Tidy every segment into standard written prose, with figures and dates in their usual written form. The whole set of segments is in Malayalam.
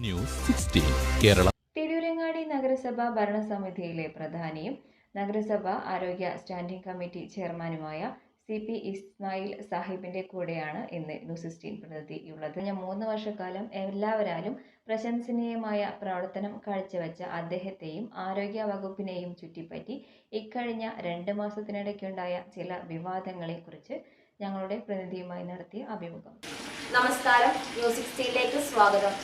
ന്യൂസ് 16 കേരള. തിരൂരങ്ങാടി നഗരസഭ ഭരണസമിതിയിലെ പ്രധാനിയും നഗരസഭ ആരോഗ്യ സ്റ്റാൻഡിംഗ് കമ്മിറ്റി ചെയർമാനുമായ CP ഇസ്മായിൽ സാഹിബിന്റെ കൂടെയാണ് ഇന്ന് ന്യൂസ് 16 പ്രതിനിധിയുള്ളത്. 3 വർഷക്കാലം എല്ലാവരാലും പ്രശംസനീയമായ പ്രവർത്തനം കാഴ്ചവെച്ച അദ്ദേഹത്തെയും ആരോഗ്യ വകുപ്പിനെയും ചുറ്റിപ്പറ്റി ഇക്കഴിഞ്ഞ 2 മാസത്തിനിടയ്ക്കുണ്ടായ ചില വിവാദങ്ങളെക്കുറിച്ച് ഞങ്ങളുടെ പ്രതിനിധിയുമായി നടത്തിയ അഭിമുഖം. നമസ്കാരം, ന്യൂസ് 16ലേക്ക് സ്വാഗതം.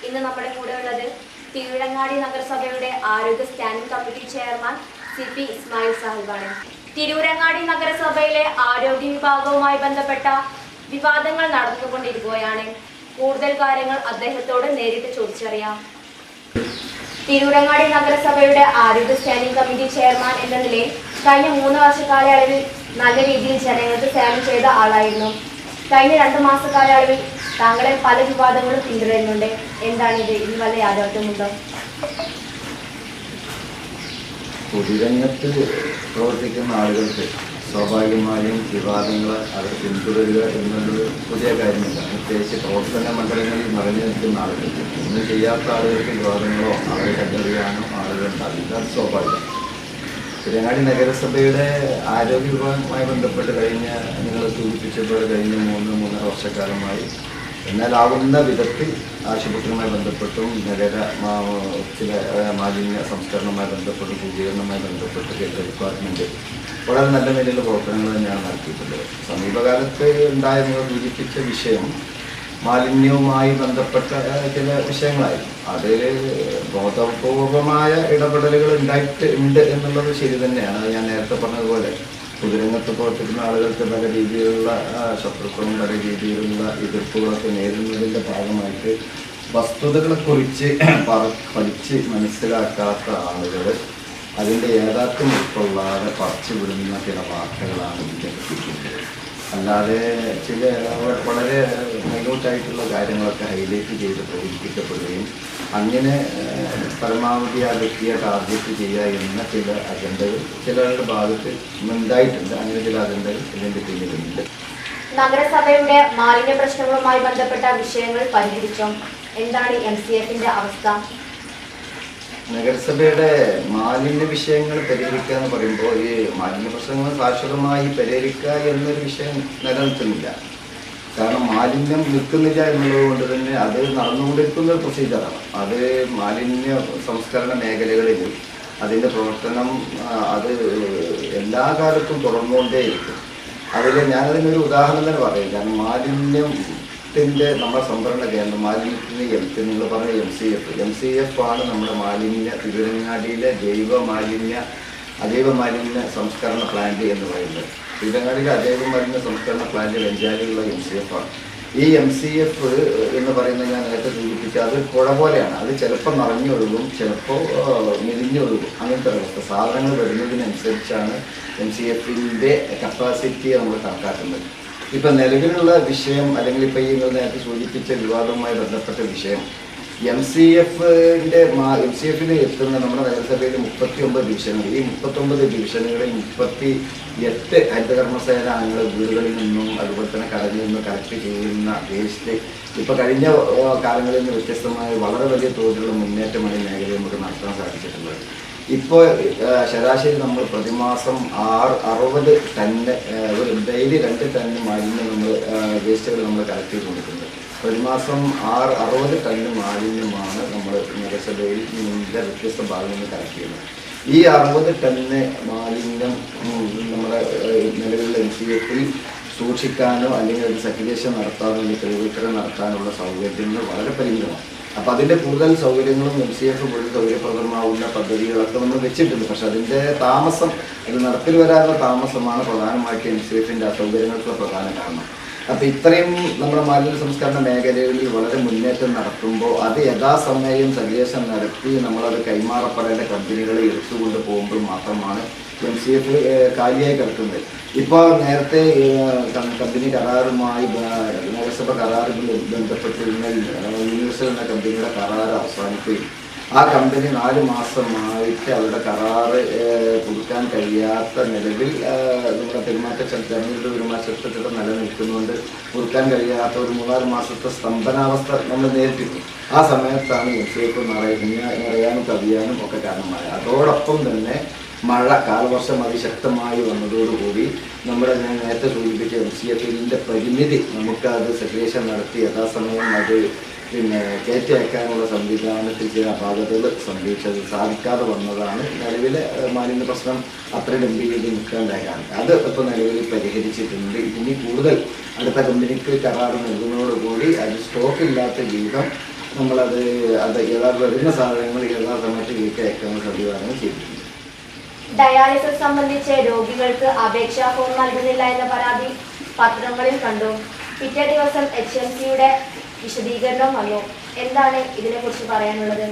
ഇന്ന് നമ്മുടെ കൂടെ ഉള്ളത് തിരൂരങ്ങാടി നഗരസഭയുടെ ആരോഗ്യ standing committee chairman CP Ismail സാഹിബാണ്. തിരൂരങ്ങാടി നഗരസഭയിലെ ആരോഗ്യ വിഭാഗവുമായി ബന്ധപ്പെട്ട വിവാദങ്ങൾ നടന്നുകൊണ്ടിരിക്കുകയാണ്. കൂടുതൽ കാര്യങ്ങൾ അദ്ദേഹത്തോട് നേരിട്ട് ചോദിച്ചറിയാം. തിരൂരങ്ങാടി നഗരസഭയുടെ ആരോഗ്യ സ്റ്റാൻഡിംഗ് കമ്മിറ്റി ചെയർമാൻ എന്ന നിലയിൽ കഴിഞ്ഞ 3 വർഷ കാലയളവിൽ നല്ല രീതിയിൽ ജനങ്ങൾക്ക് സേവനം ചെയ്ത ആളായിരുന്നു. കഴിഞ്ഞ 2 മാസ കാലയളവിൽ താങ്കളെ പല വിവാദങ്ങളും പിന്തുടരുന്നുണ്ട്. എന്താണിത്? ഇനി വല്ല യാഥാർത്ഥ്യമുണ്ടോ? പൊതുരംഗത്ത് പ്രവർത്തിക്കുന്ന ആളുകൾക്ക് സ്വാഭാവികമായും വിവാദങ്ങൾ അവർ പിന്തുടരുക എന്നുള്ളത് പുതിയ കാര്യമില്ല. പ്രത്യേകിച്ച് പ്രവർത്തന മണ്ഡലങ്ങളിൽ നിറഞ്ഞു നിൽക്കുന്ന ആളുകൾക്ക് ഒന്നും ചെയ്യാത്ത ആളുകൾക്ക് വിവാദങ്ങളോ അവരെ കണ്ടറിയാനോ ആളുകളുണ്ടാവില്ല. അത് സ്വാഭാവികം. തിരൂരങ്ങാടി നഗരസഭയുടെ ആരോഗ്യ വിഭാഗവുമായി ബന്ധപ്പെട്ട് നിങ്ങൾ സൂചിപ്പിച്ചപ്പോൾ കഴിഞ്ഞ 3-3.5 വർഷക്കാലമായി എന്നാലാവുന്ന വിധത്തിൽ ആശുപത്രിയുമായി ബന്ധപ്പെട്ടും ചില മാലിന്യ സംസ്കരണവുമായി ബന്ധപ്പെട്ടും ശുചീകരണവുമായി ബന്ധപ്പെട്ട് കേന്ദ്ര ഡിപ്പാർട്ട്മെൻറ്റ് വളരെ നല്ല നിലയിലുള്ള പ്രവർത്തനങ്ങൾ തന്നെയാണ് നടത്തിയിട്ടുള്ളത്. സമീപകാലത്ത് നിങ്ങൾ സൂചിപ്പിച്ച വിഷയം മാലിന്യവുമായി ബന്ധപ്പെട്ട ചില വിഷയങ്ങളായിരുന്നു. അതിൽ ബോധപൂർവമായ ഇടപെടലുകൾ ഉണ്ട് എന്നുള്ളത് ശരി തന്നെയാണ്. അത് ഞാൻ നേരത്തെ പറഞ്ഞതുപോലെ പൊതുരംഗത്ത് പ്രവർത്തിക്കുന്ന ആളുകൾക്ക് പല രീതിയിലുള്ള ശത്രുക്കളും പല രീതിയിലുള്ള എതിർപ്പുകളൊക്കെ നേരിടുന്നതിൻ്റെ ഭാഗമായിട്ട് വസ്തുതകളെക്കുറിച്ച് പഠിച്ച് മനസ്സിലാക്കാത്ത ആളുകൾ അതിൻ്റെ യാഥാർത്ഥ്യം ഉൾക്കൊള്ളാതെ പറിച്ചു വിടുന്ന ചില വാർത്തകളാണ് ഇതിൻ്റെ കിട്ടിയിട്ടുള്ളത്. അല്ലാതെ ചില വളരെ മൈന്യൂട്ടായിട്ടുള്ള കാര്യങ്ങളൊക്കെ ഹൈലൈറ്റ് ചെയ്ത് പ്രചരിപ്പിക്കപ്പെടുകയും അങ്ങനെ പരമാവധി ആ വ്യക്തിയെ ടാർഗറ്റ് ചെയ്യുക എന്ന ചില അജണ്ടകൾ ചിലരുടെ ഭാഗത്ത് ഉണ്ടായിട്ടുണ്ട്. അങ്ങനെ ചില അജണ്ടകൾ ഇതിൻ്റെ പിന്നിലുണ്ട്. നഗരസഭയുടെ മാലിന്യ പ്രശ്നങ്ങളുമായി ബന്ധപ്പെട്ട വിഷയങ്ങൾ പരിഹരിച്ചോ? എന്താണ് MCFന്റെ അവസ്ഥ? നഗരസഭയുടെ മാലിന്യ വിഷയങ്ങൾ പരിഹരിക്കുക എന്ന് പറയുമ്പോൾ ഈ മാലിന്യ പ്രശ്നങ്ങൾ ശാശ്വതമായി പരിഹരിക്കുക എന്നൊരു വിഷയം നിലനിൽക്കുന്നില്ല. കാരണം മാലിന്യം നിൽക്കുന്നില്ല എന്നുള്ളത് കൊണ്ട് തന്നെ അത് നടന്നുകൊണ്ടിരിക്കുന്ന ഒരു പ്രൊസീജിയറാണ്. അത് മാലിന്യ സംസ്കരണ മേഖലകളിൽ അതിൻ്റെ പ്രവർത്തനം അത് എല്ലാ കാലത്തും തുടർന്നുകൊണ്ടേയിരിക്കും. അതിൽ ഞാനതിനൊരു ഉദാഹരണം തന്നെ പറയും. കാരണം മാലിന്യത്തിൻ്റെ നമ്മുടെ സംഭരണ കേന്ദ്രം മാലിന്യത്തിന് നിങ്ങൾ പറഞ്ഞ MCF ആണ് നമ്മുടെ തിരൂരങ്ങാടിയിലെ അജൈവ മാലിന്യ സംസ്കരണ പ്ലാന്റ് എന്ന് പറയുന്നത്. തിരൂരങ്ങാടിയിലെ അജൈവ മാലിന്യ സംസ്കരണ പ്ലാന്റ് വെഞ്ചാലിയുള്ള MCF ആണ്. ഈ MCF എന്ന് പറയുന്നത് ഞാൻ നേരത്തെ സൂചിപ്പിച്ച അത് പുഴ പോലെയാണ്. അത് ചിലപ്പോൾ നിറഞ്ഞൊഴുകും, ചിലപ്പോൾ മെലിഞ്ഞൊഴുകും. അങ്ങനത്തെ അവസ്ഥ. സാധനങ്ങൾ വരുന്നതിനനുസരിച്ചാണ് MCFൻ്റെ കപ്പാസിറ്റിയെ നമ്മൾ കണക്കാക്കുന്നത്. ഇപ്പം നിലവിലുള്ള വിഷയം അല്ലെങ്കിൽ ഇപ്പം ഈ നേരത്തെ സൂചിപ്പിച്ച വിവാദവുമായി ബന്ധപ്പെട്ട വിഷയം MCFിൽ എത്തുന്ന നമ്മുടെ നഗരസഭയിൽ 39 ഡിവിഷനുകൾ. ഈ 39 ഡിവിഷനുകളിൽ 38 ഹരിതകർമ്മസേന അംഗങ്ങൾ വീടുകളിൽ നിന്നും അതുപോലെ തന്നെ കടലിൽ നിന്നും കളക്ട് ചെയ്യുന്ന വേസ്റ്റ് ഇപ്പോൾ കഴിഞ്ഞ കാലങ്ങളിൽ നിന്ന് വ്യത്യസ്തമായ വളരെ വലിയ തോതിലുള്ള മുന്നേറ്റമാണ് ഈ മേഖലയിൽ നമുക്ക് നടത്താൻ സാധിച്ചിട്ടുള്ളത്. ഇപ്പോൾ ശരാശരി നമ്മൾ പ്രതിമാസം 60 ടണ്ണ് ഡെയിലി 2 ടണ്ണ് മാലിന്യം വേസ്റ്റുകൾ നമ്മൾ കളക്ട് ചെയ്ത് കൊടുക്കുന്നത്. പ്രതിമാസം 60 ടണ്ണ് മാലിന്യമാണ് നമ്മൾ നഗരസഭയിൽ വ്യത്യസ്ത ഭാഗങ്ങളിൽ നിന്ന് കളക്ട് ചെയ്യുന്നത്. ഈ 60 ടണ്ണ് മാലിന്യം നമ്മുടെ നിലവിലുള്ള MCFിൽ സൂക്ഷിക്കാനോ അല്ലെങ്കിൽ ഒരു സർക്കുലേഷൻ നടത്താനോ അല്ലെങ്കിൽ തെളിവിക്കരം നടത്താനുള്ള സൗകര്യങ്ങൾ വളരെ പരിമിതമാണ്. അപ്പോൾ അതിൻ്റെ കൂടുതൽ സൗകര്യങ്ങളും MCF കൂടുതൽ സൗകര്യപ്രദമാവുന്ന പദ്ധതികളൊക്കെ നമ്മൾ വെച്ചിട്ടുണ്ട്. പക്ഷെ അതിൻ്റെ താമസം, അത് നടപ്പിൽ വരാനുള്ള താമസമാണ് പ്രധാനമായിട്ട് MCFിൻ്റെ അസൗകര്യങ്ങൾക്കുള്ള പ്രധാന കാരണം. അപ്പോൾ ഇത്രയും നമ്മുടെ മാലിന്യ സംസ്കരണ മേഖലകളിൽ വളരെ മുന്നേറ്റം നടത്തുമ്പോൾ അത് യഥാസമയം സർക്കുലേഷൻ നടത്തി നമ്മളത് കൈമാറപ്പെടേണ്ട കമ്പനികളെ എടുത്തുകൊണ്ട് പോകുമ്പോൾ മാത്രമാണ് MCF കാലിയായി കിടക്കുന്നത്. ഇപ്പോൾ നേരത്തെ കമ്പനി കരാറുമായി നഗരസഭ കരാറുകളിൽ ബന്ധപ്പെട്ടിരുന്ന യൂണിവേഴ്സൽ എന്ന കമ്പനിയുടെ കരാർ അവസാനിക്കുകയും ആ കമ്പനി 4 മാസമായിട്ട് അവരുടെ കരാറ് പുതുക്കാൻ കഴിയാത്ത നിലവിൽ നമ്മുടെ തെരഞ്ഞെടുപ്പ് പെരുമാറ്റച്ചട്ടത്തിൽ നിലനിൽക്കുന്നുണ്ട്. പുതുക്കാൻ കഴിയാത്ത ഒരു 3-4 മാസത്തെ സ്തംഭനാവസ്ഥ നമ്മൾ നേരിട്ടിരുന്നു. ആ സമയത്താണ് MCA നിറയാനും കവിയാനും ഒക്കെ കാരണമായത്. അതോടൊപ്പം തന്നെ മഴ കാലവർഷം അതിശക്തമായി വന്നതോടുകൂടി നമ്മുടെ ഞാൻ നേരത്തെ സൂചിപ്പിച്ച MCFL പരിമിതി നമുക്കത് സെക്രേഷൻ നടത്തി യഥാസമയം അത് കയറ്റി അയക്കാനുള്ള സംവിധാനത്തിൽ ചില അപാകതകൾ സംഭവിച്ചത് സാധിക്കാതെ വന്നതാണ് നിലവിലെ മാലിന്യ പ്രശ്നം അത്ര ഗംഭീരത നിൽക്കാണ്ടാകാൻ. അത് ഇപ്പോൾ നിലവിൽ പരിഹരിച്ചിട്ടുണ്ട്. ഇനി കൂടുതൽ അടുത്ത കമ്പനിക്ക് കരാർ നൽകുന്നതോടുകൂടി അത് സ്റ്റോക്ക് ഇല്ലാത്ത വിധം നമ്മളത് വരുന്ന സാധനങ്ങൾ യഥാസമയത്ത് കയറ്റി അയക്കാനുള്ള സംവിധാനം ചെയ്തിട്ടുണ്ട്. ഡയാലിസിസ് സംബന്ധിച്ച് രോഗികൾക്ക് അപേക്ഷാ ഫോം നൽകുന്നില്ല എന്ന പരാതി പത്രങ്ങളിൽ കണ്ടു. പിറ്റേ ദിവസം HMCയുടെ വിശദീകരണം വന്നു. എന്താണ് ഇതിനെക്കുറിച്ച് പറയാനുള്ളത്?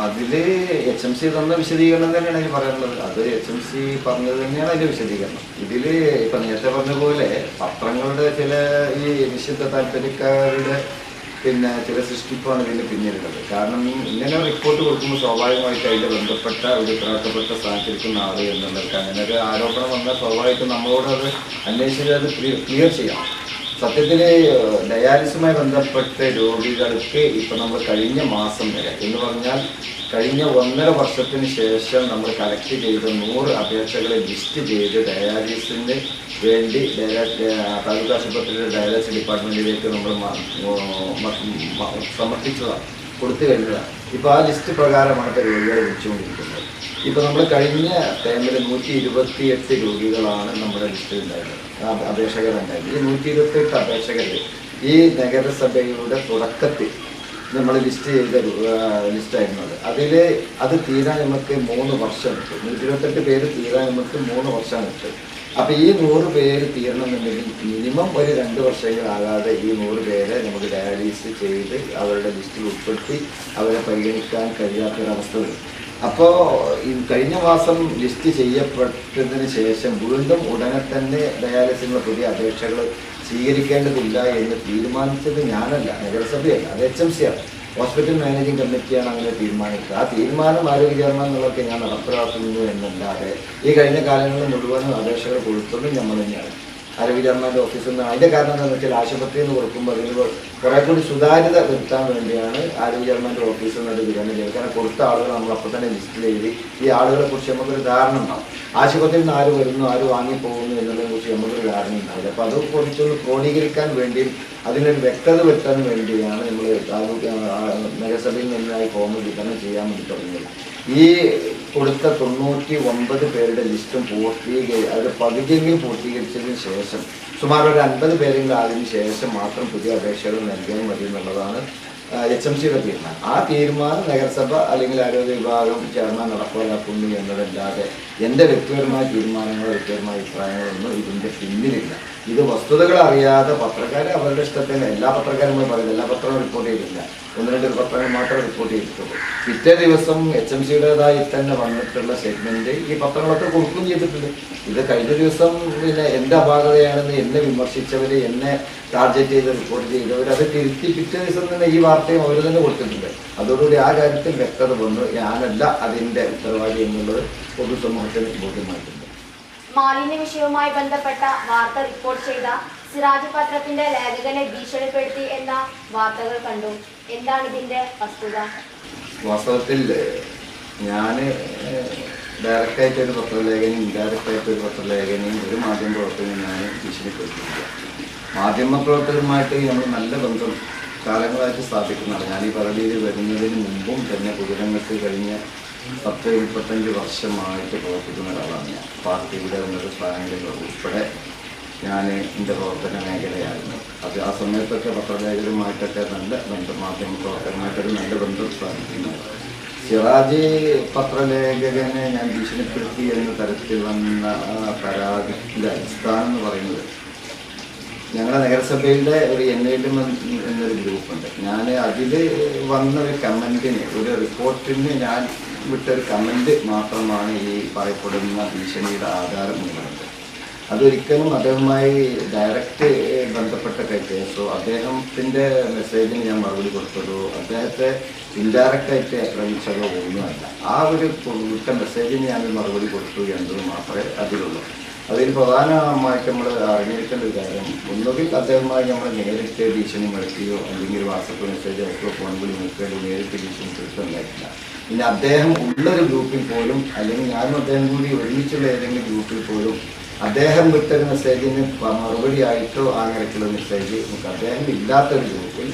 അതില് HMC തന്ന വിശദീകരണം തന്നെയാണ് അതിൽ പറയാനുള്ളത്. അത് HMC പറഞ്ഞത് തന്നെയാണ് അതിന്റെ വിശദീകരണം. ഇതില് ഇപ്പൊ നേരത്തെ പറഞ്ഞ പോലെ പത്രങ്ങളുടെ ചില ഈ നിശ്ചിത താല്പര്യക്കാരുടെ ചില സൃഷ്ടിപ്പാണ് ഇതിന് പിന്നിലുള്ളത്. കാരണം ഇങ്ങനെ റിപ്പോർട്ട് കൊടുക്കുമ്പോൾ സ്വാഭാവികമായിട്ട് അതിൻ്റെ ബന്ധപ്പെട്ട ഒരു ഉത്തരവാദിത്തപ്പെട്ട സ്ഥാനത്തിരിക്കുന്ന ആൾ എന്നുള്ളവർക്ക് അങ്ങനെ ഒരു ആരോപണം വന്നാൽ സ്വാഭാവികമായിട്ടും നമ്മളോട് അത് അന്വേഷിച്ച് അത് ക്ലിയർ ചെയ്യാം. സത്യത്തിൽ ഡയാലിസുമായി ബന്ധപ്പെട്ട രോഗികൾക്ക് ഇപ്പം നമ്മൾ കഴിഞ്ഞ മാസം വരെ എന്ന് പറഞ്ഞാൽ കഴിഞ്ഞ 1.5 വർഷത്തിന് ശേഷം നമ്മൾ കളക്ട് ചെയ്ത 100 അപേക്ഷകളെ ലിസ്റ്റ് ചെയ്ത് ഡയാലിസിന് വേണ്ടി താലൂക്ക് ആശുപത്രിയുടെ ഡയാലിസിസ് ഡിപ്പാർട്ട്മെൻറ്റിലേക്ക് നമ്മൾ സമർപ്പിച്ചതാണ്, കൊടുത്തു കഴിഞ്ഞതാണ്. ഇപ്പോൾ ആ ലിസ്റ്റ് പ്രകാരമാണ് ഇപ്പോൾ രോഗികളെ വിളിച്ചുകൊണ്ടിരിക്കുന്നത്. ഇപ്പോൾ നമ്മൾ കഴിഞ്ഞ ടൈമിൽ 128 രോഗികളാണ് നമ്മുടെ ലിസ്റ്റിൽ ഉണ്ടായിരുന്നത്, അപേക്ഷകരുണ്ടായത്. ഈ 128 അപേക്ഷകർ ഈ നഗരസഭയുടെ തുടക്കത്തിൽ നമ്മൾ ലിസ്റ്റ് ചെയ്ത ലിസ്റ്റായിരുന്നത്. അത് തീരാൻ നമുക്ക് 3 വർഷം എടുത്തു. 128 പേര് തീരാൻ നമുക്ക് 3 വർഷം എടുത്തു. അപ്പോൾ ഈ 100 പേര് തീരണമെന്നുണ്ടെങ്കിൽ മിനിമം ഒരു 2 വർഷങ്ങളാകാതെ ഈ 100 പേരെ നമുക്ക് ഡയാലിസിസ് ചെയ്ത് അവരുടെ ലിസ്റ്റിൽ ഉൾപ്പെടുത്തി അവരെ പരിഗണിക്കാൻ കഴിയാത്തൊരവസ്ഥ വരും. അപ്പോൾ ഈ കഴിഞ്ഞ മാസം ലിസ്റ്റ് ചെയ്യപ്പെട്ടതിന് ശേഷം വീണ്ടും ഉടനെ തന്നെ ഡയാലിസിനുള്ള പുതിയ അപേക്ഷകൾ സ്വീകരിക്കേണ്ടതില്ല എന്ന് തീരുമാനിച്ചത് ഞാനല്ല, നഗരസഭയല്ല, അത് HMC ആണ്. ഹോസ്പിറ്റൽ മാനേജിംഗ് കമ്മിറ്റിയാണ് അങ്ങനെ തീരുമാനിച്ചത്. ആ തീരുമാനം ആരോഗ്യ ചെയർമാൻ എന്നുള്ളതൊക്കെ ഞാൻ നടപ്പിലാക്കുന്നു എന്നല്ലാതെ ഈ കഴിഞ്ഞ കാലങ്ങളിൽ മുഴുവനും അപേക്ഷകൾ കൊടുത്തതും നമ്മൾ തന്നെയാണ്, ആരോഗ്യ ചെയർമാൻ്റെ ഓഫീസിൽ നിന്നാണ്. അതിൻ്റെ കാരണം എന്താണെന്ന് വെച്ചാൽ ആശുപത്രിയിൽ നിന്ന് കൊടുക്കുമ്പോൾ അതിന് കുറേ കൂടി സുതാര്യത വരുത്താൻ വേണ്ടിയാണ് ആരോഗ്യ ചെയർമാൻ്റെ ഓഫീസിൽ നിന്ന് വിതരണം ചെയ്തത്. കാരണം കൊടുത്ത ആളുകൾ നമ്മൾ അപ്പോൾ തന്നെ ലിസ്റ്റിൽ എഴുതി ഈ ആളുകളെ കുറിച്ച് നമുക്കൊരു ധാരണ ഉണ്ടാവും. ആശുപത്രിയിൽ നിന്ന് ആര് വരുന്നു, ആര് വാങ്ങിപ്പോകുന്നു എന്നതിനെ കുറിച്ച് നമുക്കൊരു ധാരണ ഉണ്ടാവില്ല. അപ്പോൾ അത് കുറച്ചൊന്ന് ക്രോഡീകരിക്കാൻ വേണ്ടിയും അതിനൊരു വ്യക്തത വരുത്താൻ വേണ്ടിയാണ് നമ്മൾ നഗരസഭയിൽ നിന്നായി ഫോം വിതരണം ചെയ്യാൻ വേണ്ടി തുടങ്ങിയത്. ഈ കൊടുത്ത 99 പേരുടെ ലിസ്റ്റും അത് പകുതിയെങ്കിലും പൂർത്തീകരിച്ചതിന് ശേഷം സുമാർ ഒരു 50 പേരെങ്കിലും അതിന് ശേഷം മാത്രം പുതിയ അപേക്ഷകൾ നൽകിയാൽ മതി എന്നുള്ളതാണ് HMCയുടെ തീരുമാനം. ആ തീരുമാനം നഗരസഭ അല്ലെങ്കിൽ ആരോഗ്യ വിഭാഗം ചെയർമാൻ നടപ്പാക്കുന്നു എന്നതല്ലാതെ എൻ്റെ വ്യക്തിപരമായ തീരുമാനങ്ങളോ വ്യക്തിപരമായ അഭിപ്രായങ്ങളൊന്നും ഇതിൻ്റെ പിന്നിലില്ല. ഇത് വസ്തുതകൾ അറിയാതെ പത്രക്കാർ അവരുടെ ഇഷ്ടത്തിന് എല്ലാ പത്രക്കാരും നമ്മൾ പറയുന്നത് എല്ലാ പത്രവും റിപ്പോർട്ട് ചെയ്തിട്ടില്ല, 1-2 പത്രങ്ങൾ മാത്രമേ റിപ്പോർട്ട് ചെയ്തിട്ടുള്ളൂ. പിറ്റേ ദിവസം HMCയുടേതായി തന്നെ വന്നിട്ടുള്ള സ്റ്റേറ്റ്മെൻറ്റ് ഈ പത്രങ്ങളൊക്കെ കൊടുക്കുകയും ചെയ്തിട്ടുണ്ട്. ഇത് കഴിഞ്ഞ ദിവസം എൻ്റെ അപാകതയാണെന്ന് എന്നെ വിമർശിച്ചവർ, എന്നെ ടാർഗറ്റ് ചെയ്ത് റിപ്പോർട്ട് ചെയ്തവർ അത് തിരുത്തി പിറ്റേ ദിവസം തന്നെ ഈ വാർത്തയും അവർ തന്നെ കൊടുത്തിട്ടുണ്ട്. അതോടുകൂടി ആ കാര്യത്തിൽ വ്യക്തത വന്നു. ഞാനല്ല അതിൻ്റെ ഉത്തരവാദി എന്നുള്ളത് പൊതുസമൂഹത്തിന് ബോധ്യമായിട്ടുണ്ട്. മാലിന്യ വിഷയവുമായി ബന്ധപ്പെട്ട വാർത്ത റിപ്പോർട്ട് ചെയ്ത സിറാജ് പത്രത്തിന്റെ ലേഖകനെ ഭീഷണിപ്പെടുത്തി എന്ന വാർത്തകൾ കണ്ടു. എന്താണ് ഇതിന്റെ വസ്തുത? വാസ്തവത്തിൽ ഞാൻ ഡയറക്റ്റായിട്ടൊരു പത്രലേഖനും ഇൻഡയറക്റ്റായിട്ടൊരു പത്രലേഖനെയും ഒരു മാധ്യമപ്രവർത്തകനും ഞാൻ ഭീഷണിപ്പെടുത്തിയില്ല. മാധ്യമപ്രവർത്തകരുമായിട്ട് നമ്മൾ നല്ല ബന്ധം കാലങ്ങളായിട്ട് സ്ഥാപിക്കുന്നതാണ്. ഞാൻ ഈ പദവിയിൽ വരുന്നതിന് മുമ്പും തന്നെ പൊതുരംഗത്ത് കഴിഞ്ഞ 10-35 വർഷമായിട്ട് പ്രവർത്തിക്കുന്ന ഒരാളാണ് ഞാൻ. പാർട്ടിയുടെ ഉന്നത സ്ഥാനങ്ങളിൽ ഉൾപ്പെടെ ഞാൻ എൻ്റെ പ്രവർത്തന മേഖലയായിരുന്നു. അത് ആ സമയത്തൊക്കെ പത്രലേഖകരുമായിട്ടൊക്കെ നല്ല ബന്ധം, മാധ്യമപ്രവർത്തകരുമായിട്ടൊരു നല്ല ബന്ധം സ്ഥാപിക്കുന്നു. സിറാജ് പത്രലേഖകനെ ഞാൻ ഭീഷണിപ്പെടുത്തി എന്ന തരത്തിൽ വന്ന പരാതിയുടെ അടിസ്ഥാനം എന്ന് പറയുന്നത് ഞങ്ങളുടെ നഗരസഭയുടെ ഒരു NLM എന്നൊരു ഗ്രൂപ്പുണ്ട്. ഞാൻ അതിൽ വന്ന ഒരു കമൻറ്റിന്, ഒരു റിപ്പോർട്ടിന് ഞാൻ വിട്ടൊരു കമൻറ്റ് മാത്രമാണ് ഈ പറയപ്പെടുന്ന ഭീഷണിയുടെ ആധാരം എന്നുള്ളത്. അതൊരിക്കലും അദ്ദേഹവുമായി ഡയറക്റ്റ് ബന്ധപ്പെട്ട കേസോ അദ്ദേഹത്തിൻ്റെ മെസ്സേജിന് ഞാൻ മറുപടി കൊടുത്തതോ അദ്ദേഹത്തെ ഇൻഡയറക്റ്റായിട്ട് ആക്രമിച്ചതോ ഒന്നുമല്ല. ആ ഒരു കൊടുത്ത മെസ്സേജിന് ഞാൻ മറുപടി കൊടുത്തു എന്നത് മാത്രമേ അതിലുള്ളൂ. അതിൽ പ്രധാനമായിട്ട് നമ്മൾ അറിഞ്ഞിരിക്കേണ്ട ഒരു കാര്യം, ഒന്നുകിൽ അദ്ദേഹവുമായി നമ്മൾ നേരിട്ട് ഭീഷണി മുഴക്കുകയോ അല്ലെങ്കിൽ വാട്സപ്പ് മെസ്സേജ് അയക്കുകയോ ഫോൺ വിളി മുഴക്കുകയോ നേരിട്ട് ഭീഷണി തീർത്തുണ്ടായിട്ടില്ല. പിന്നെ അദ്ദേഹം ഉള്ളൊരു ഗ്രൂപ്പിൽ പോലും അല്ലെങ്കിൽ ഞാനും അദ്ദേഹം കൂടി ഒരുമിച്ചുള്ള ഏതെങ്കിലും ഗ്രൂപ്പിൽ പോലും അദ്ദേഹം വിട്ടൊരു മെസ്സേജിന് മറുപടി ആയിട്ടോ ആ നിരക്കുള്ള മെസ്സേജ് അദ്ദേഹം ഇല്ലാത്തൊരു ഗ്രൂപ്പിൽ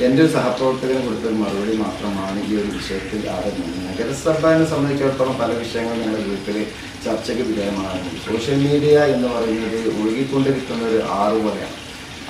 എൻ്റെ ഒരു സഹപ്രവർത്തകന് കൊടുത്തൊരു മറുപടി മാത്രമാണ് ഈ ഒരു വിഷയത്തിൽ ആകുന്നത്. നഗരസഭയെ സംബന്ധിച്ചിടത്തോളം പല വിഷയങ്ങളും ഞങ്ങളുടെ ഗ്രൂപ്പിൽ ചർച്ചയ്ക്ക് വിധേയമാകുന്നു. സോഷ്യൽ മീഡിയ എന്ന് പറയുന്നത് ഒഴുകിക്കൊണ്ടിരിക്കുന്ന ഒരു ആറ് പോലെയാണ്.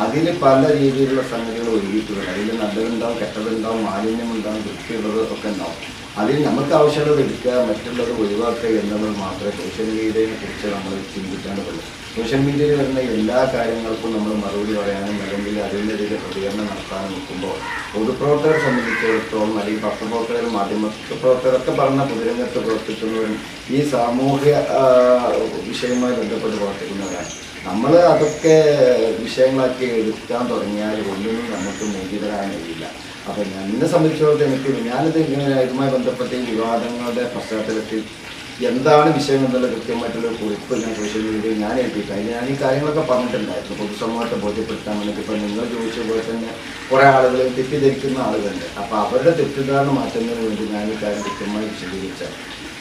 അതിൽ പല രീതിയിലുള്ള സംഗതികൾ ഒഴുകിയിട്ടുള്ളത്. അതിൽ നല്ലതുണ്ടാവും, കെട്ടതുണ്ടാവും, മാലിന്യമുണ്ടാവും, വൃത്തിയുള്ളത് ഒക്കെ ഉണ്ടാവും. അതിൽ നമുക്ക് ആവശ്യമുള്ളത് എടുക്കുക, മറ്റുള്ളത് ഒഴിവാക്കുക എന്നുള്ളത് മാത്രമേ സോഷ്യൽ മീഡിയയെ കുറിച്ച് നമ്മൾ ചിന്തിക്കേണ്ടതുള്ളൂ. സോഷ്യൽ മീഡിയയിൽ വരുന്ന എല്ലാ കാര്യങ്ങൾക്കും നമ്മൾ മറുപടി പറയാനും അല്ലെങ്കിൽ അതിനെതിരെ പ്രതികരണം നടത്താനും നോക്കുമ്പോൾ പൊതുപ്രവർത്തകരെ സംബന്ധിച്ചിടത്തോളം അല്ലെങ്കിൽ പത്രപ്രവർത്തകർ, മാധ്യമ പ്രവർത്തകരൊക്കെ പറഞ്ഞ പൊതുരംഗത്ത് പ്രവർത്തിക്കുന്നവരും ഈ സാമൂഹ്യ വിഷയവുമായി ബന്ധപ്പെട്ട് പ്രവർത്തിക്കുന്നവരാണ്. നമ്മൾ അതൊക്കെ വിഷയങ്ങളാക്കി എടുക്കാൻ തുടങ്ങിയാൽ ഒന്നിനും നമുക്ക് മോചിതരാൻ കഴിയില്ല. അപ്പം എന്നെ സംബന്ധിച്ചിടത്തോളം ഞാനിത് ഇങ്ങനെ ഇതുമായി ബന്ധപ്പെട്ട ഈ വിവാദങ്ങളുടെ പശ്ചാത്തലത്തിൽ എന്താണ് വിഷയം എന്നുള്ള കൃത്യമായിട്ടുള്ള കുറിപ്പ് ഞാൻ സോഷ്യൽ മീഡിയയിൽ ഞാൻ ഏൽപ്പിക്കാം. അതിന് ഞാൻ ഈ കാര്യങ്ങളൊക്കെ പറഞ്ഞിട്ടുണ്ടായിരുന്നു പൊതുസമൂഹത്തെ ബോധ്യപ്പെടുത്താൻ വേണ്ടി. ഇപ്പം നിങ്ങൾ ചോദിച്ച പോലെ തന്നെ കുറേ ആളുകൾ തെറ്റിദ്ധരിക്കുന്ന ആളുകളുണ്ട്. അപ്പോൾ അവരുടെ തെറ്റിദ്ധാരണ മാറ്റുന്നതിന് വേണ്ടി ഞാൻ ഈ കാര്യം കൃത്യമായി വിശദീകരിച്ചാൽ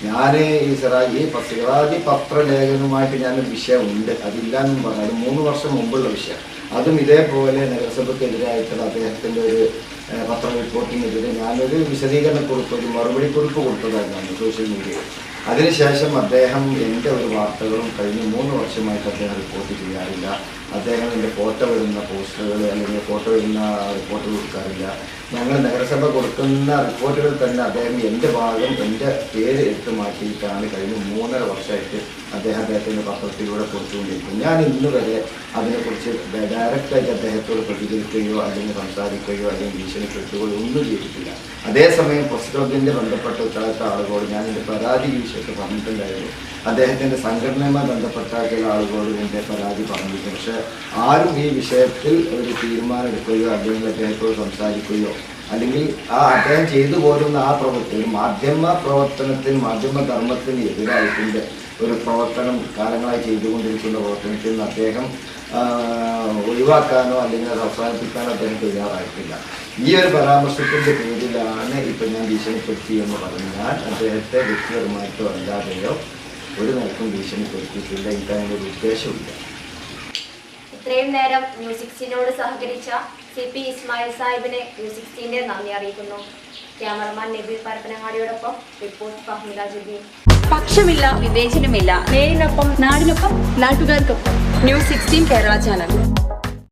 ഞാൻ ഈ സിറാജി പത്രലേഖനവുമായിട്ട് ഞാനൊരു വിഷയം ഉണ്ട്, അതില്ലാന്നും പറഞ്ഞു. അത് 3 വർഷം മുമ്പുള്ള വിഷയം. അതും ഇതേപോലെ നഗരസഭയ്ക്കെതിരായിട്ടുള്ള അദ്ദേഹത്തിൻ്റെ ഒരു പത്ര റിപ്പോർട്ടിനെതിരെ ഞാനൊരു വിശദീകരണക്കുറിപ്പ്, ഒരു മറുപടി കുറിപ്പ് കൊടുത്തതായിരുന്നു സോഷ്യൽ മീഡിയയിൽ. അതിനുശേഷം അദ്ദേഹം എൻ്റെ ഒരു വാർത്തകളും കഴിഞ്ഞ 3 വർഷമായിട്ട് അദ്ദേഹം റിപ്പോർട്ട് ചെയ്യാറില്ല. അദ്ദേഹം എൻ്റെ ഫോട്ടോ വരുന്ന പോസ്റ്ററുകൾ അല്ലെങ്കിൽ ഫോട്ടോ വരുന്ന റിപ്പോർട്ടുകൾ കൊടുക്കാറില്ല. ഞങ്ങൾ നഗരസഭ കൊടുക്കുന്ന റിപ്പോർട്ടുകൾ തന്നെ അദ്ദേഹം എൻ്റെ ഭാഗം എൻ്റെ പേര് എടുത്ത് മാറ്റിയിട്ടാണ് കഴിഞ്ഞ 3.5 വർഷമായിട്ട് അദ്ദേഹത്തിൻ്റെ പത്രത്തിലൂടെ കൊടുത്തുകൊണ്ടിരിക്കുന്നത്. ഞാൻ ഇന്ന് വരെ അതിനെക്കുറിച്ച് ഡയറക്റ്റായിട്ട് അദ്ദേഹത്തോട് പ്രതികരിക്കുകയോ അല്ലെങ്കിൽ സംസാരിക്കുകയോ അല്ലെങ്കിൽ ഭീഷണിപ്പെടുത്തുകയോ ഒന്നും ചെയ്തിട്ടില്ല. അതേസമയം പ്രസ് ക്ലബിൻ്റെ ബന്ധപ്പെട്ട ഉത്തരവാദിത്ത ആളുകളോട് ഞാൻ എൻ്റെ പരാതി ഈ വിഷയത്തിൽ പറഞ്ഞിട്ടുണ്ടായിരുന്നു. അദ്ദേഹത്തിൻ്റെ സംഘടനയുമായി ബന്ധപ്പെട്ട ചില ആളുകളോട് എൻ്റെ പരാതി പറഞ്ഞിട്ടുണ്ട്. പക്ഷേ ആരും ഈ വിഷയത്തിൽ ഒരു തീരുമാനം എടുക്കുകയോ അല്ലെങ്കിൽ അദ്ദേഹത്തോട് സംസാരിക്കുകയോ അല്ലെങ്കിൽ അദ്ദേഹം ചെയ്തു പോരുന്ന ആ പ്രവൃത്തി മാധ്യമ പ്രവർത്തനത്തിന്, മാധ്യമധർമ്മത്തിന് എതിരായിട്ടുണ്ട് ഒരു പ്രവർത്തനം കാലങ്ങളായി ചെയ്തുകൊണ്ടിരിക്കുന്ന പ്രവർത്തനത്തിൽ നിന്ന് അദ്ദേഹം ഒഴിവാക്കാനോ അല്ലെങ്കിൽ അത് അവസാനിപ്പിക്കാനോ അദ്ദേഹം തയ്യാറായിട്ടില്ല. ഈ ഒരു പരാമർശത്തിൻ്റെ പേരിലാണ് ഇപ്പം ഞാൻ ഭീഷണിപ്പെടുത്തി എന്ന് പറഞ്ഞാൽ അദ്ദേഹത്തെ വ്യക്തിപരമായിട്ടോ അല്ലാതെയോ ഒരു നിലക്കും ഭീഷണിപ്പെടുത്തിയിട്ടില്ല. എനിക്കതിനൊരു ഉദ്ദേശമില്ല. ഇത്രയും നേരം ന്യൂസ് 16നോട് സഹകരിച്ച CP ഇസ്മായിൽ സാഹിബിനെ ന്യൂസ് 16 നന്ദി അറിയിക്കുന്നു. ക്യാമറമാൻ നബീൽ പരപ്പനങ്ങാടിയോടൊപ്പം റിപ്പോർട്ട് ഫഹ്മിദ ജുബീൻ. പക്ഷമില്ല, വിവേചനമില്ല. നേരിനൊപ്പം, നാടിനൊപ്പം, നാട്ടുകാർക്കൊപ്പം. News 16 Kerala channel.